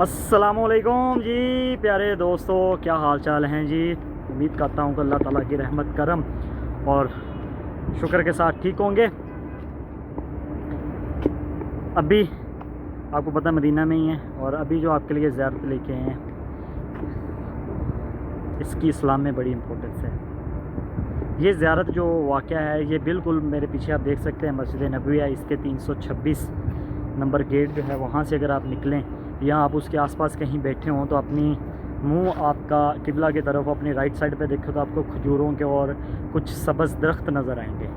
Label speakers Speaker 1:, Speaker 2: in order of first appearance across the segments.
Speaker 1: अस्सलामुअलैकुम जी प्यारे दोस्तों, क्या हाल चाल हैं जी। उम्मीद करता हूँ कि अल्लाह ताला की रहमत करम और शुक्र के साथ ठीक होंगे। अभी आपको पता मदीना में ही है और अभी जो आपके लिए ज़ियारत लेके आए हैं इसकी इस्लाम में बड़ी इम्पोर्टेंस है। ये ज़ियारत जो वाक़या है ये बिल्कुल मेरे पीछे आप देख सकते हैं मस्जिद नबवी है, इसके 326 नंबर गेट जो है वहाँ से अगर आप निकलें या आप उसके आसपास कहीं बैठे हों तो अपनी मुंह आपका किबला की तरफ अपनी राइट साइड पे देखो तो आपको खजूरों के और कुछ सब्ज़ दरख्त नज़र आएंगे।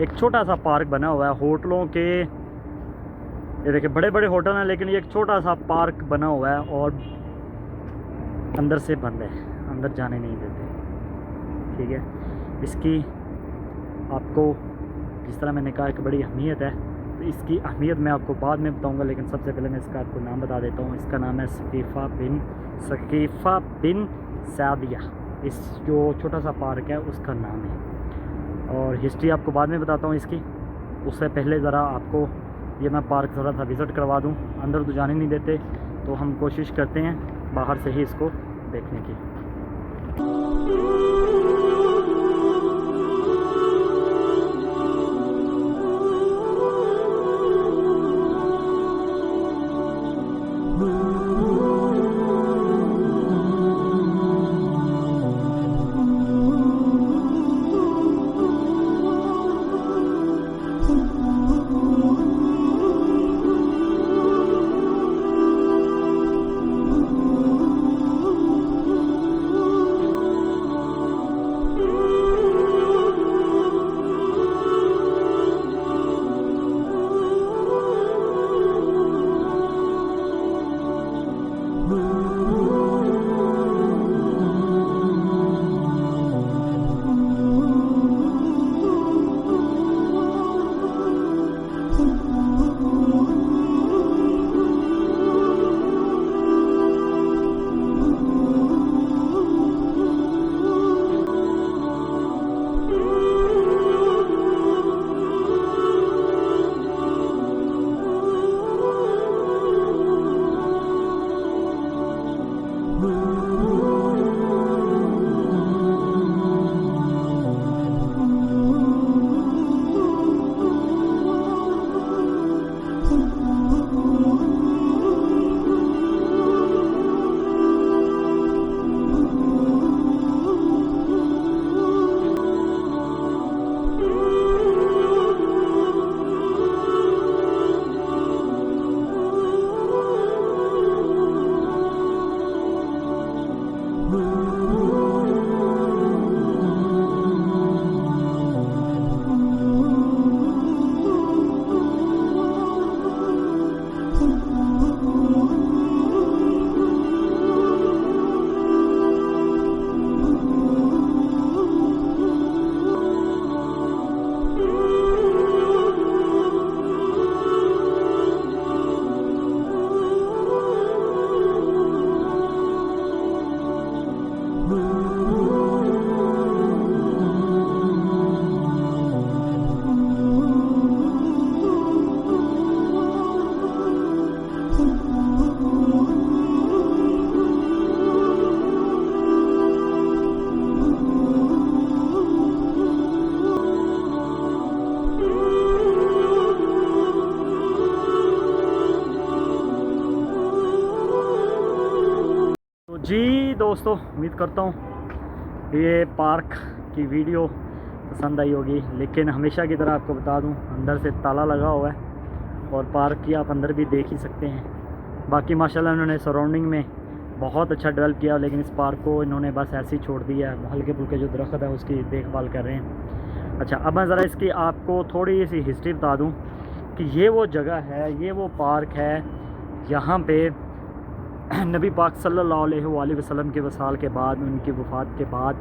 Speaker 1: एक छोटा सा पार्क बना हुआ है होटलों के, ये देखिए बड़े बड़े होटल हैं लेकिन ये एक छोटा सा पार्क बना हुआ है और अंदर से बंद है, अंदर जाने नहीं देते। ठीक है, इसकी आपको जिस तरह मैंने कहा कि बड़ी अहमियत है, तो इसकी अहमियत मैं आपको बाद में बताऊंगा, लेकिन सबसे पहले मैं इसका आपको नाम बता देता हूँ। इसका नाम है सकीफ़ा बिन सादिया। इस जो छोटा सा पार्क है उसका नाम है और हिस्ट्री आपको बाद में बताता हूँ इसकी। उससे पहले ज़रा आपको ये मैं पार्क ज़रा सा विज़िट करवा दूँ। अंदर तो जाने नहीं देते, तो हम कोशिश करते हैं बाहर से ही इसको देखने की। जी दोस्तों, उम्मीद करता हूँ ये पार्क की वीडियो पसंद आई होगी, लेकिन हमेशा की तरह आपको बता दूँ अंदर से ताला लगा हुआ है और पार्क की आप अंदर भी देख ही सकते हैं। बाकी माशाल्लाह इन्होंने सराउंडिंग में बहुत अच्छा डेवलप किया, लेकिन इस पार्क को इन्होंने बस ऐसे ही छोड़ दिया है। हल्के फुल्के जो दरख्त है उसकी देखभाल कर रहे हैं। अच्छा, अब मैं ज़रा इसकी आपको थोड़ी सी हिस्ट्री बता दूँ कि ये वो जगह है, ये वो पार्क है, यहाँ पर नबी पाक सल्लल्लाहु अलैहि वसल्लम के वसाल के बाद, उनकी वफ़ात के बाद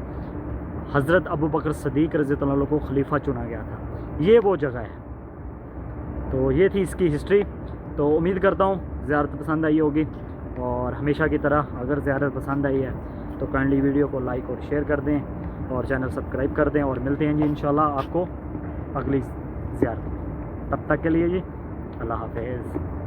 Speaker 1: हज़रत अबू बकर सदीक़ रज़ियल्लाहु अन्हु को खलीफा चुना गया था। ये वो जगह है। तो ये थी इसकी हिस्ट्री। तो उम्मीद करता हूँ ज़ियारत पसंद आई होगी और हमेशा की तरह अगर ज़ियारत पसंद आई है तो काइंडली वीडियो को लाइक और शेयर कर दें और चैनल सब्सक्राइब कर दें और मिलते हैं जी इंशाल्लाह आपको अगली ज़ियारत में। तब तक के लिए जी अल्लाह हाफ़िज़।